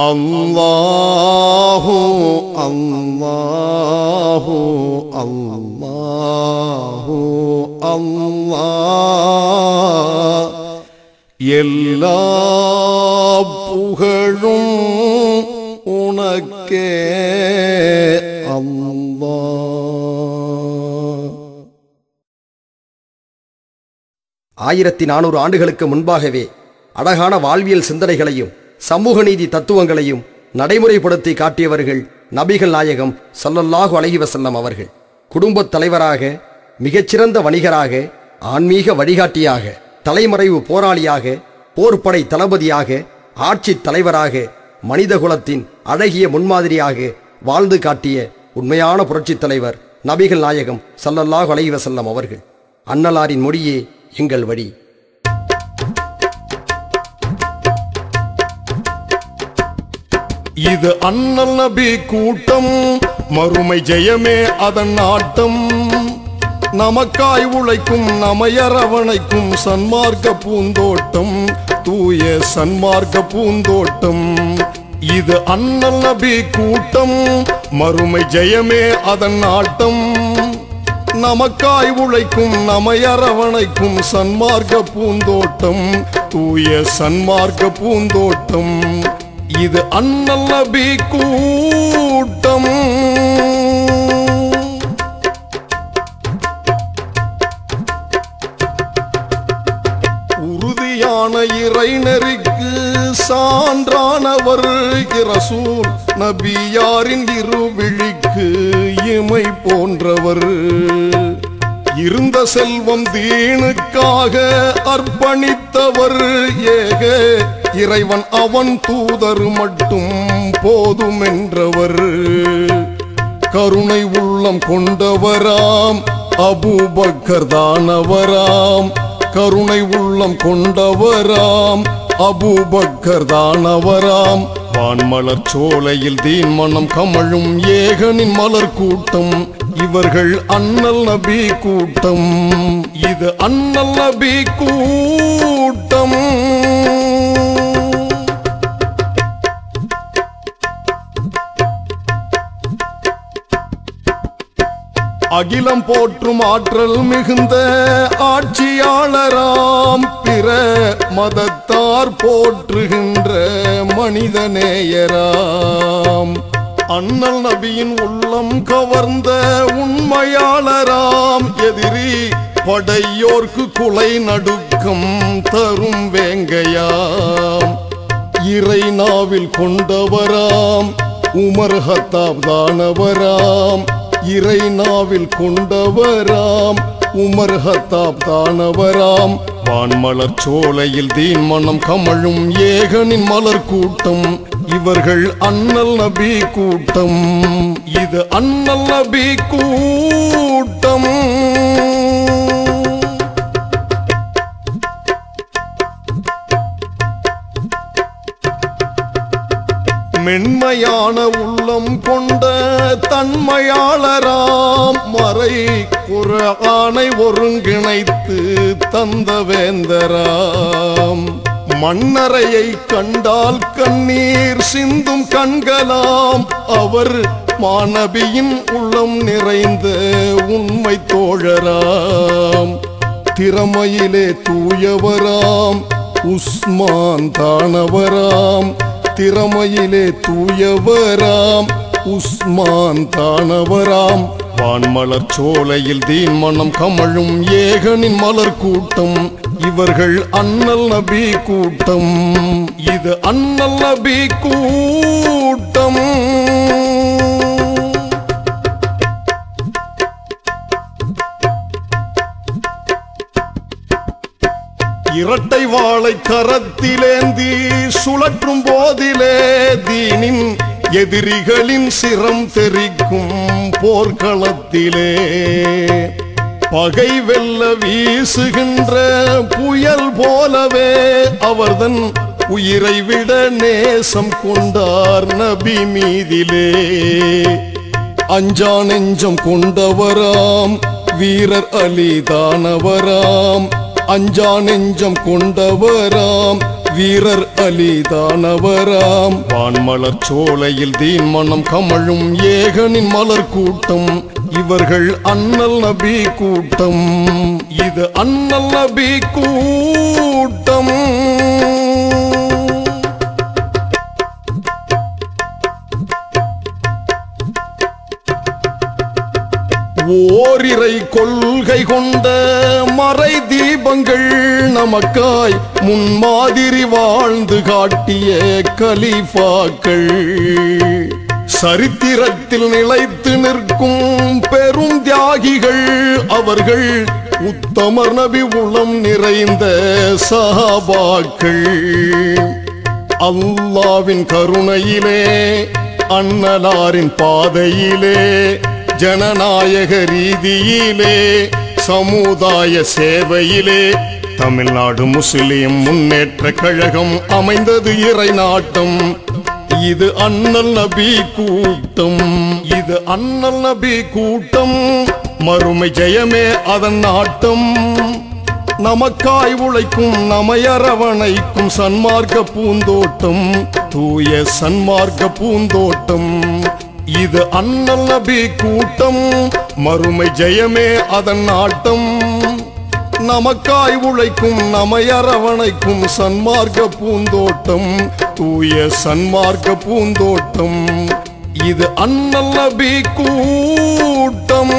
அல்லாஹு அல்லாஹு அல்லாஹு அல்லாஹ் எல்லா புகழும் உனக்கே அல்லாஹ். 1400 ஆண்டுகளுக்கு முன்பாகவே அழகான வாழ்வியல் சிந்தனைகளையும் சமூக நீதி தத்துவங்களையும் நடைமுறைப்படுத்தி காட்டியவர்கள் நபிகள் நாயகம் ஸல்லல்லாஹு அலைஹி வஸல்லம் அவர்கள். குடும்பத் தலைவராக, மிகச்சிறந்த வணிகராக, ஆன்மீக வழிகாட்டியாக, தலைமறைவு போராளியாக, போர்ப்படை தளபதியாக, ஆட்சி தலைவராக, மனிதகுலத்தின் அழகிய முன்மாதிரியாக வாழ்ந்து காட்டிய உண்மையான புரட்சித் தலைவர் நபிகள் நாயகம் ஸல்லல்லாஹு அலைஹி வஸல்லம் அவர்கள். அன்னலாரின் மொழியே எங்கள் வழி. இது அண்ணல் நபி கூட்டம், மறுமை ஜெயமே அதன் நாட்டம். நமக்காய் உழைக்கும் நமையரவணைக்கும் சன்மார்க்க பூந்தோட்டம், தூய சன்மார்க்க பூந்தோட்டம். இது அண்ணல் நபி கூட்டம், மறுமை ஜெயமே அதன் நாட்டம். நமக்காய் உழைக்கும் நமையரவணைக்கும் சன்மார்க்க பூந்தோட்டம், தூய சன்மார்க்க பூந்தோட்டம். இது அண்ணல் நபி கூட்டம். உறுதியான இறைநெறிக்கு சான்றானவர் இரசூல் நபியாரின் இருவிழிக்கு இமை போன்றவர். இருந்த செல்வம் தீனுக்காக அர்ப்பணித்தவர். ஏக இறைவன் அவன் தூதர் மட்டும் போதும் என்றவர். கருணை உள்ளம் கொண்டவராம் அபூபக்கர் தானவராம். கருணை உள்ளம் கொண்டவராம் அபூபக்கர் தானவராம். வான்மலர் சோலையில் தீன் மனம் கமழும் ஏகனின் மலர் கூட்டம். இவர்கள் அண்ணல் நபி கூட்டம். இது அண்ணல் நபி கூட்டம். அகிலம் போற்றும் ஆற்றல் மிகுந்த ஆட்சியாளராம். பிற மதத்தார் போற்றுகின்ற மனிதநேயராம். அண்ணல் நபியின் உள்ளம் கவர்ந்த உண்மையாளராம். எதிரி படையோர்க்கு குலை நடுக்கம் தரும் வேங்கையாம். இறை நாவில் கொண்டவராம் உமர் ஹத்தாப் தானவராம். இறை நாவில் கொண்டவராம் உமர் ஹத்தாப் தானவராம். வான்மலர் சோலையில் தீன் மனம் கமழும் ஏகனின் மலர் கூட்டம். இவர்கள் அண்ணல் நபி கூட்டம். இது அண்ணல் நபி கூட்டம். மென்மையான உள்ளம் கொண்ட தன்மையாளராம். மறை குர்ஆனை ஒருங்கிணைத்து தந்த வேந்தராம். மண்ணறையை கண்டால் கண்ணீர் சிந்தும் கண்களாம். அவர் மாநபியின் உள்ளம் நிறைந்த உண்மை தோழராம். திறமையிலே தூயவராம் உஸ்மான் தானவராம். திறமையிலே தூயவராம் உஸ்மான் தானவராம். வான்மலர் சோலையில் தீன் மனம் கமழும் ஏகனின் மலர் கூட்டம். இவர்கள் அண்ணல் நபி கூட்டம். இது அண்ணல் நபி கூட்டம். இரட்டை வாளை கரத்திலேந்தி சுழற்றும் போதிலே தீனின் எதிரிகளின் சிரம் தெரிக்கும் போர்க்களத்திலே. பகை வெல்ல வீசுகின்ற புயல் போலவே அவர்தன் உயிரை விட நேசம் கொண்டார் நபி மீதிலே. அஞ்சா நெஞ்சம் கொண்டவராம் வீரர் அலி தானவராம். அஞ்சா நெஞ்சம் கொண்டவராம் வீரர் அலிதானவராம் வான்மலர் சோலையில் தீன் மனம் கமழும் ஏகனின் மலர் கூட்டம் இவர்கள் அண்ணல் நபி கூட்டம் இது அண்ணல் நபி கூட்டம் ஓரிரை கொள்கை கொண்ட மறை தீபங்கள் நமக்காய் முன்மாதிரி வாழ்ந்து காட்டிய கலீஃபாக்கள் சரித்திரத்தில் நிலைத்து நிற்கும் பெரும் தியாகிகள் அவர்கள் உத்தமர் நபி உளம் நிறைந்த சஹாபாக்கள் அல்லாவின் கருணையிலே அன்னலாரின் பாதையிலே ஜனநாயக ரீதியிலே சமுதாய சேவையிலே தமிழ்நாடு முஸ்லிம் முன்னேற்ற கழகம் அமைந்தது இறை நாட்டம் இது அண்ணல் நபி கூட்டம் இது அண்ணல் நபி கூட்டம் மறுமை ஜெயமே அதன் நாட்டம் நமக்காய் உழைக்கும் நமையரவணைக்கும் சன்மார்க்க பூந்தோட்டம் தூய சன்மார்க்க பூந்தோட்டம் இது அண்ணல் நபி கூட்டம் மறுமை ஜெயமே அதன் நாட்டம் நமக்காய் உழைக்கும் நமையரவணைக்கும் சன்மார்க்க பூந்தோட்டம் தூய சன்மார்க்க பூந்தோட்டம் இது அண்ணல் நபி கூட்டம்